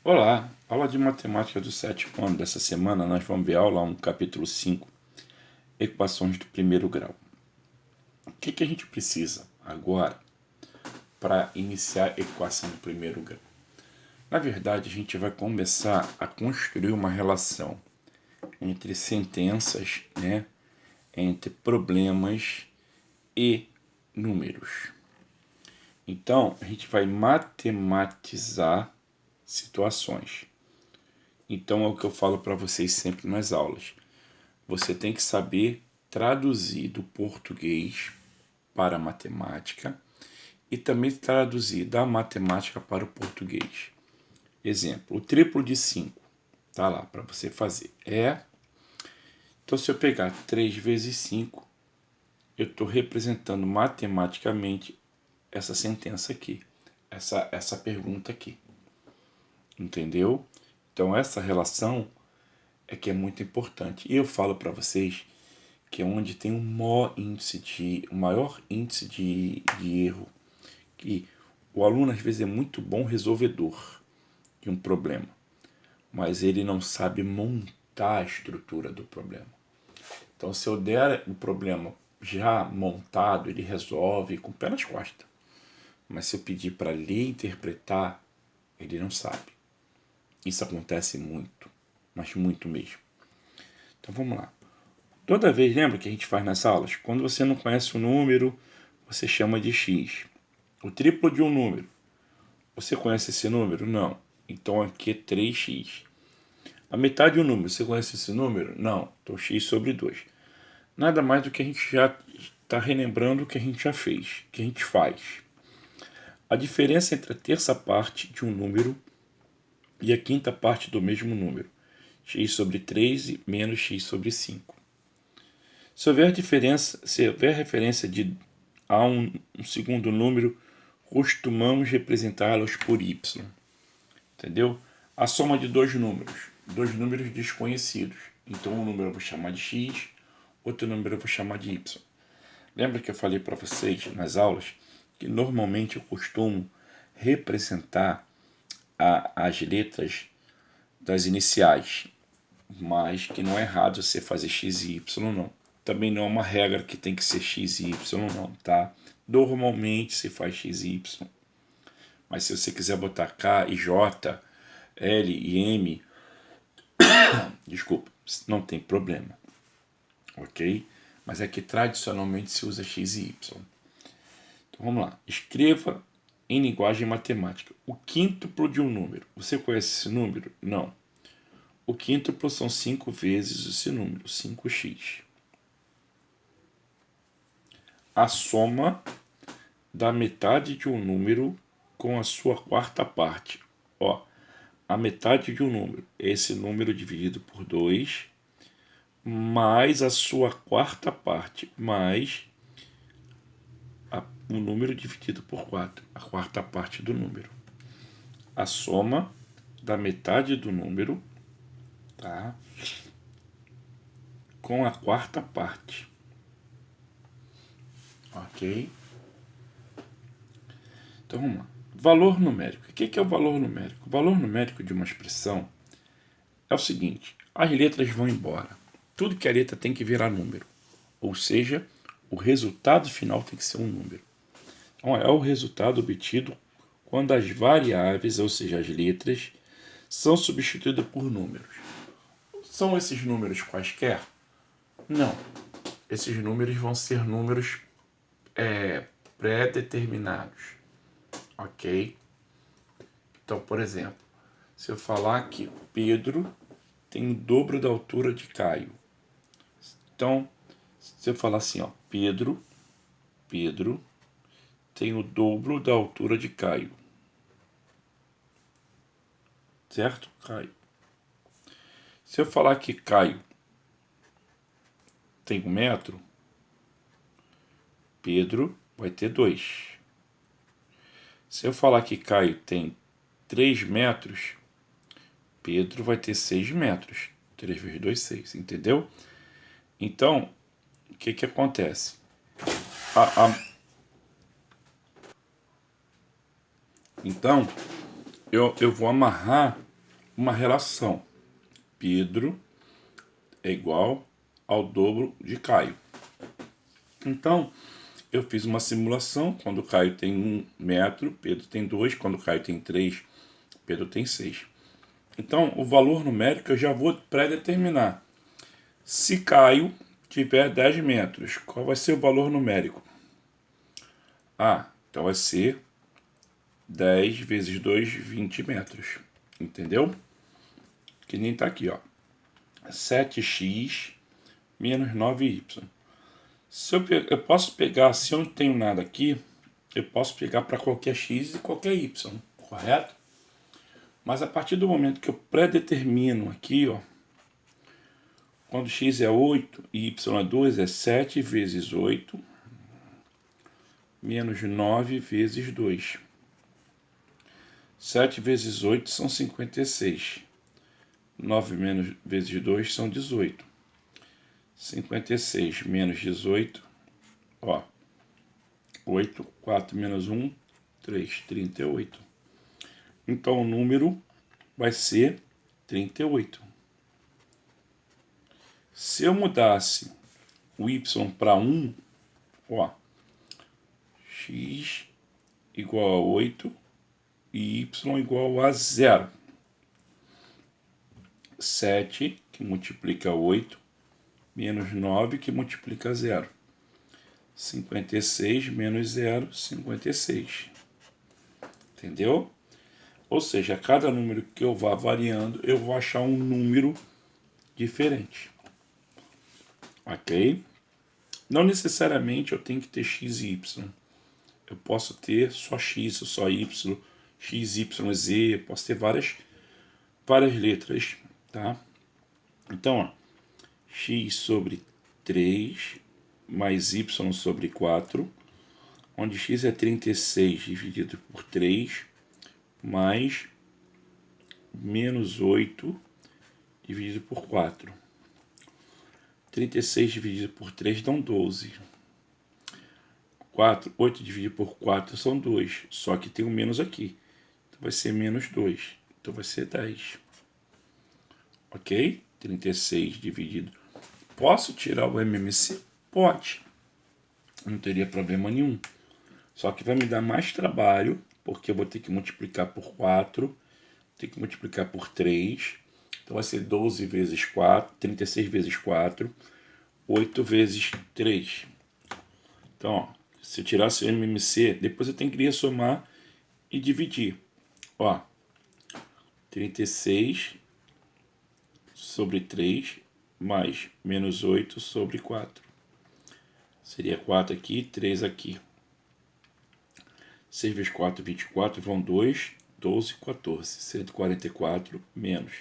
Olá, aula de matemática do sétimo ano. Dessa semana nós vamos ver aula 1, capítulo 5, equações do primeiro grau. O que a gente precisa agora para iniciar a equação do primeiro grau? Na verdade, a gente vai começar a construir uma relação entre sentenças, entre problemas e números. Então, a gente vai matematizar situações. Então, é o que eu falo para vocês sempre nas aulas. Você tem que saber traduzir do português para a matemática e também traduzir da matemática para o português. Exemplo, o triplo de 5 tá lá para você fazer. Então, se eu pegar 3 vezes 5, eu estou representando matematicamente essa sentença aqui, essa pergunta aqui. Entendeu? Então, essa relação é que é muito importante. E eu falo para vocês que é onde tem o maior índice de erro. Que o aluno, às vezes, é muito bom resolvedor de um problema, mas ele não sabe montar a estrutura do problema. Então, se eu der o problema já montado, ele resolve com o pé nas costas. Mas se eu pedir para ler e interpretar, ele não sabe. Isso acontece muito, mas muito mesmo. Então, vamos lá. Toda vez, lembra que a gente faz nas aulas? Quando você não conhece o número, você chama de x. O triplo de um número. Você conhece esse número? Não. Então aqui é 3x. A metade de um número, você conhece esse número? Não. Então x sobre 2. Nada mais do que a gente já está relembrando o que a gente já fez, que a gente faz. A diferença entre a terça parte de um número e a quinta parte do mesmo número. X sobre 3 menos x sobre 5. Se houver referência a um segundo número, costumamos representá-los por y. Entendeu? A soma de dois números desconhecidos. Então, um número eu vou chamar de x, outro número eu vou chamar de y. Lembra que eu falei para vocês nas aulas que normalmente eu costumo representar as letras das iniciais, mas que não é errado você fazer x e y, não. Também não é uma regra que tem que ser x e y, não, tá? Normalmente se faz x e y. Mas se você quiser botar K e J, L e M, desculpa, não tem problema. Ok? Mas é que tradicionalmente se usa x e y. Então vamos lá. Escreva em linguagem matemática o quíntuplo de um número. Você conhece esse número? Não. O quíntuplo são 5 vezes esse número, 5x. A soma da metade de um número com a sua quarta parte. A metade de um número, esse número dividido por 2, mais a sua quarta parte, mais o número dividido por 4, a quarta parte do número. A soma da metade do número, tá? Com a quarta parte. Ok? Então vamos lá. Valor numérico. O que é o valor numérico? O valor numérico de uma expressão é o seguinte: as letras vão embora. Tudo que é letra tem que virar número. Ou seja, o resultado final tem que ser um número. Então é o resultado obtido quando as variáveis, ou seja, as letras, são substituídas por números. São esses números quaisquer? Não. Esses números vão ser números pré-determinados. Ok? Então, por exemplo, se eu falar que Pedro tem o dobro da altura de Caio. Então, se eu falar assim, Pedro tem o dobro da altura de Caio. Certo? Caio. Se eu falar que Caio tem 1 metro, Pedro vai ter 2. Se eu falar que Caio tem 3 metros, Pedro vai ter 6 metros. 3 vezes 2, 6, entendeu? Então, o que acontece? Então, eu vou amarrar uma relação. Pedro é igual ao dobro de Caio. Então, eu fiz uma simulação. Quando Caio tem 1 metro, Pedro tem 2. Quando Caio tem 3, Pedro tem 6. Então, o valor numérico eu já vou pré-determinar. Se Caio tiver 10 metros, qual vai ser o valor numérico? Então vai ser 10 vezes 2, 20 metros. Entendeu? Que nem tá aqui, ó. 7x menos 9y. Eu posso pegar, se eu não tenho nada aqui, eu posso pegar para qualquer x e qualquer y, correto? Mas a partir do momento que eu pré-determino aqui, ó, quando x é 8 e y é 2, é 7 vezes 8 menos 9 vezes 2. 7 vezes 8 são 56. 9 menos vezes 2 são 18. 56 menos 18, ó, 8, 4 menos 1, 3, 38. Então o número vai ser 38. Se eu mudasse o y para 1, ó, x igual a 8 e y igual a 0. 7 que multiplica 8 menos 9 que multiplica 0. 56 menos 0, 56. Entendeu? Ou seja, a cada número que eu vá variando, eu vou achar um número diferente. Ok? Não necessariamente eu tenho que ter x e y. Eu posso ter só x, só y, x, y, z. Eu posso ter várias letras, tá? Então, ó, x sobre 3 mais y sobre 4, onde x é 36 dividido por 3, mais menos 8 dividido por 4. 36 dividido por 3 dão 12. 8 dividido por 4 são 2, só que tem um menos aqui. Então vai ser menos 2, então vai ser 10. Ok? 36 dividido. Posso tirar o MMC? Pode. Não teria problema nenhum. Só que vai me dar mais trabalho, porque eu vou ter que multiplicar por 4, ter que multiplicar por 3. Então vai ser 12 vezes 4, 36 vezes 4, 8 vezes 3. Então, ó, se eu tirasse o MMC, depois eu tenho que somar e dividir. Ó, 36 sobre 3 mais menos 8 sobre 4. Seria 4 aqui, 3 aqui. 6 vezes 4, 24, vão 2, 12, 14. 144 menos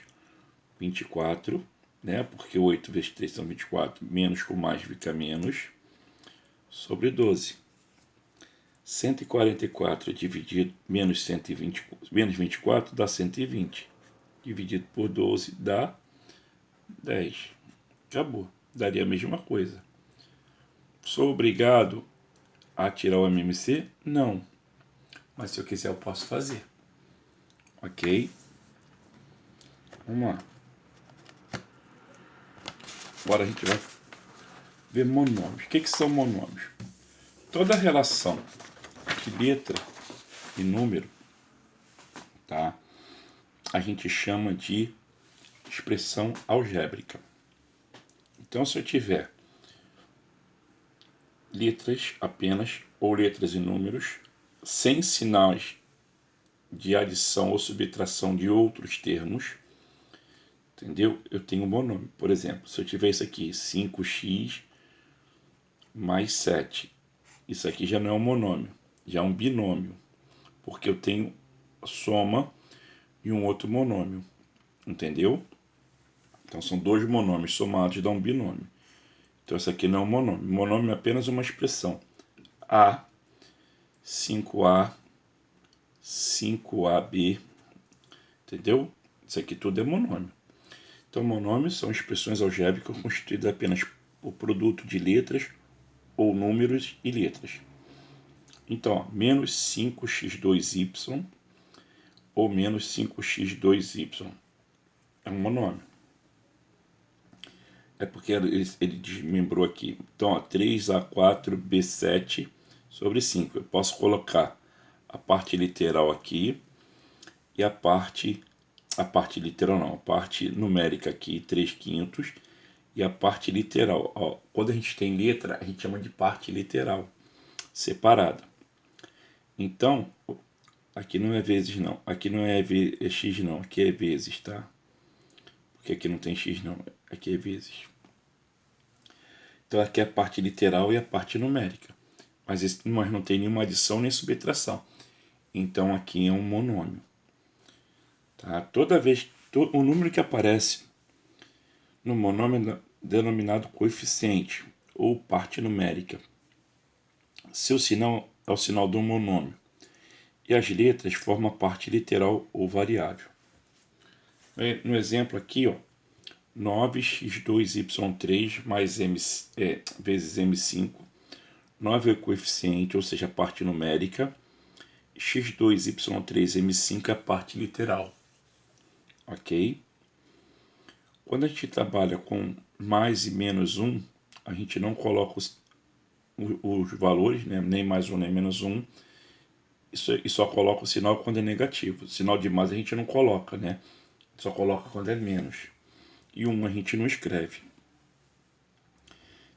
24, né? Porque 8 vezes 3 são 24, menos com mais fica menos, sobre 12. 144 dividido menos 120, menos 24 dá 120. Dividido por 12 dá 10. Acabou. Daria a mesma coisa. Sou obrigado a tirar o MMC? Não. Mas se eu quiser eu posso fazer. Ok? Vamos lá. Agora a gente vai ver monômios. O que são monômios? Toda relação de letra e número, tá? A gente chama de expressão algébrica. Então, se eu tiver letras apenas, ou letras e números, sem sinais de adição ou subtração de outros termos, entendeu? Eu tenho um monômio. Por exemplo, se eu tiver isso aqui, 5x mais 7, isso aqui já não é um monômio, já é um binômio, porque eu tenho soma e um outro monômio, entendeu? Então são dois monômios somados dá um binômio. Então isso aqui não é um monômio. Monômio é apenas uma expressão. A, 5A, 5AB, entendeu? Isso aqui tudo é monômio. Então monômios são expressões algébricas constituídas apenas por produto de letras ou números e letras. Então, ó, menos 5x2y ou menos 5x2y. é um monômio. É porque ele desmembrou aqui. Então, ó, 3A4B7 sobre 5. Eu posso colocar a parte literal aqui e a parte literal não, a parte numérica aqui, 3/5, e a parte literal. Ó, quando a gente tem letra, a gente chama de parte literal, separada. Então, aqui não é vezes não, aqui não é x não, aqui é vezes, tá? Porque aqui não tem x não, aqui é vezes. Então aqui é a parte literal e a parte numérica. Mas não tem nenhuma adição nem subtração. Então aqui é um monômio. Tá? Toda vez, o número que aparece no monômio é denominado coeficiente ou parte numérica. Seu sinal é o sinal do monômio. E as letras formam a parte literal ou variável. No exemplo aqui, ó, 9x2y3 mais vezes m5. 9 é o coeficiente, ou seja, a parte numérica. x2y3 m5 é a parte literal. Ok? Quando a gente trabalha com mais e menos 1, a gente não coloca os valores, né? Nem mais 1 nem menos 1. E só coloca o sinal quando é negativo. O sinal de mais a gente não coloca, né? Só coloca quando é menos. E 1 a gente não escreve.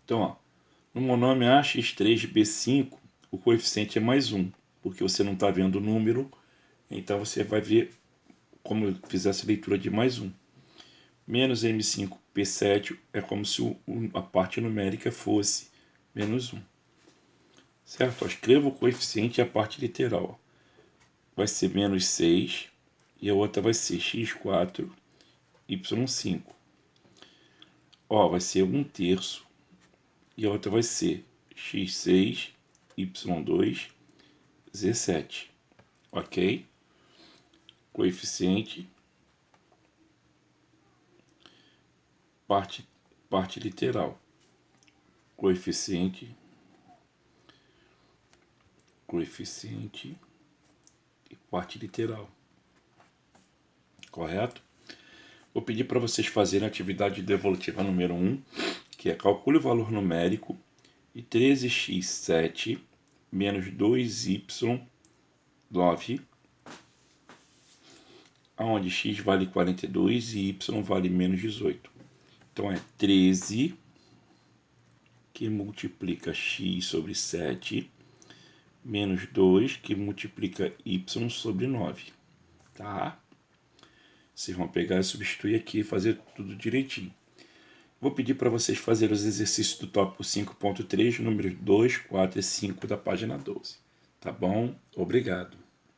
Então, ó, no monômio ax3b5, o coeficiente é mais 1, porque você não está vendo o número, então você vai ver como eu fizesse a leitura de mais 1. Menos m5p7 é como se a parte numérica fosse menos 1. Certo? Escreva o coeficiente e a parte literal. Vai ser menos 6 e a outra vai ser x4, y5. Ó, vai ser 1/3 e a outra vai ser x6, y2, z7. Ok? Coeficiente, parte literal. Coeficiente e parte literal. Correto? Vou pedir para vocês fazerem a atividade devolutiva número 1, que é calcule o valor numérico e 13x7 menos 2y9, onde x vale 42 e y vale menos 18. Então é 13 que multiplica x sobre 7 menos 2 que multiplica y sobre 9. Tá? Vocês vão pegar e substituir aqui e fazer tudo direitinho. Vou pedir para vocês fazerem os exercícios do tópico 5.3, números 2, 4 e 5 da página 12. Tá bom? Obrigado.